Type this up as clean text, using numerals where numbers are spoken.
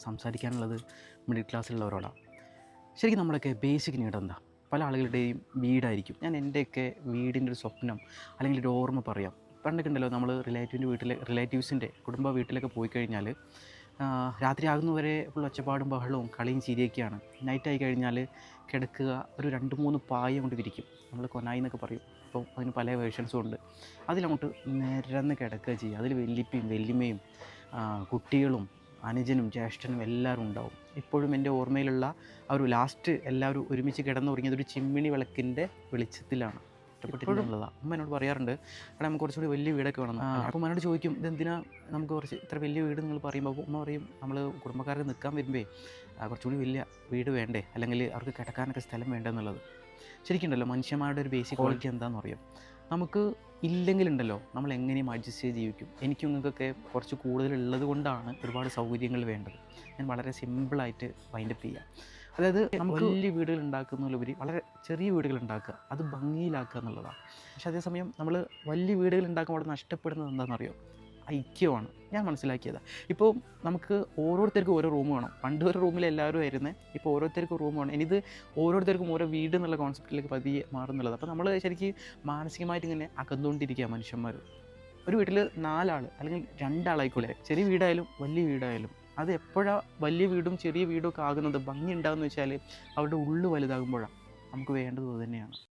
സംസാരിക്കാനുള്ളത് middle ക്ലാസ്സിലുള്ളവരോടാണ്. ശരിക്കും നമ്മളൊക്കെ basic need എന്താ? പല ആളുകളുടെയും വീടായിരിക്കും. ഞാൻ എൻ്റെയൊക്കെ വീടിൻ്റെ ഒരു സ്വപ്നം അല്ലെങ്കിൽ ഒരു ഓർമ്മ പറയാം. പണ്ടൊക്കെ ഉണ്ടല്ലോ, നമ്മൾ റിലേറ്റീവ്സിൻ്റെ കുടുംബ വീട്ടിലൊക്കെ പോയി കഴിഞ്ഞാൽ രാത്രി ആകുന്നവരെ ഫുൾ ഒച്ചപ്പാടും ബഹളവും കളിയും ചിരിയൊക്കെയാണ്. നൈറ്റായി കഴിഞ്ഞാൽ കിടക്കുക ഒരു 2-3 പായ കൊണ്ട് വിരിക്കും. നമ്മൾ കൊനായി എന്നൊക്കെ പറയും. അപ്പോൾ അതിന് പല വേർഷൻസും ഉണ്ട്. അതിലങ്ങോട്ട് നിരന്ന് കിടക്കുക ചെയ്യുക. അതിൽ വല്യപ്പയും വല്യമ്മയും കുട്ടികളും അനുജനും ജ്യേഷ്ഠനും എല്ലാവരും ഉണ്ടാവും. ഇപ്പോഴും എൻ്റെ ഓർമ്മയിലുള്ള ആ ഒരു ലാസ്റ്റ് എല്ലാവരും ഒരുമിച്ച് കിടന്നുറങ്ങിയത് ഒരു ചിമ്മിണി വിളക്കിൻ്റെ വെളിച്ചത്തിലാണ്. ഇഷ്ടപ്പെട്ടിട്ടുള്ളതാണ്. ഉമ്മ എന്നോട് പറയാറുണ്ട്, എടാ നമുക്ക് കുറച്ചുകൂടി വലിയ വീടൊക്കെ വേണം. അപ്പോൾ ഉമ്മനോട് ചോദിക്കും, ഇതെന്തിനാ നമുക്ക് കുറച്ച് ഇത്ര വലിയ വീട് നിങ്ങൾ പറയുമ്പോൾ? ഉമ്മ പറയും, നമ്മൾ കുടുംബക്കാരെ നിൽക്കാൻ വരുമ്പോൾ കുറച്ചുകൂടി വലിയ വീട് വേണ്ടേ, അല്ലെങ്കിൽ അവർക്ക് കിടക്കാനൊക്കെ സ്ഥലം വേണ്ടെന്നുള്ളത്. ശരിക്കുണ്ടല്ലോ, മനുഷ്യന്മാരുടെ ഒരു ബേസിക് ക്വാളിറ്റി എന്താണെന്ന് അറിയാം. നമുക്ക് ഇല്ലെങ്കിലുണ്ടല്ലോ നമ്മൾ എങ്ങനെയും അഡ്ജസ്റ്റ് ചെയ്ത് ജീവിക്കും. എനിക്കും നിങ്ങൾക്കൊക്കെ കുറച്ച് കൂടുതലുള്ളത് കൊണ്ടാണ് ഒരുപാട് സൗകര്യങ്ങൾ വേണ്ടത്. ഞാൻ വളരെ സിമ്പിളായിട്ട് വൈൻഡപ്പ് ചെയ്യാം. അതായത് നമുക്ക് വലിയ വീടുകൾ ഉണ്ടാക്കുന്നതിലുപരി വളരെ ചെറിയ വീടുകൾ ഉണ്ടാക്കുക, അത് ഭംഗിയിലാക്കുക എന്നുള്ളതാണ്. പക്ഷേ അതേസമയം നമ്മൾ വലിയ വീടുകൾ ഉണ്ടാക്കുമ്പോൾ നഷ്ടപ്പെടുന്നത് എന്താണെന്നറിയോ? ഐക്യമാണ്. ഞാൻ മനസ്സിലാക്കിയത് ഇപ്പോൾ നമുക്ക് ഓരോരുത്തർക്കും ഓരോ റൂം വേണം. പണ്ട് ഒരു റൂമിൽ എല്ലാവരും ആയിരുന്നത്, ഇപ്പോൾ ഓരോരുത്തർക്കും റൂം വേണം. ഇനിയിത് ഓരോരുത്തർക്കും ഓരോ വീട് എന്നുള്ള കോൺസെപ്റ്റിലേക്ക് പതിയെ മാറുന്നുള്ളത്. അപ്പോൾ നമ്മൾ ശരിക്കും മാനസികമായിട്ട് ഇങ്ങനെ അകന്നുകൊണ്ടിരിക്കുക മനുഷ്യന്മാർ. ഒരു വീട്ടിൽ 4 ആൾ അല്ലെങ്കിൽ 2 ആളായിക്കോട്ടെ, ചെറിയ വീടായാലും വലിയ വീടായാലും, അത് എപ്പോഴാണ് വലിയ വീടും ചെറിയ വീടും ഒക്കെ ആകുന്നത്, ഭംഗി ഉണ്ടാകുമെന്ന് വെച്ചാൽ അവരുടെ ഉള്ളു വലുതാകുമ്പോഴാണ്. നമുക്ക് വേണ്ടത് അത് തന്നെയാണ്.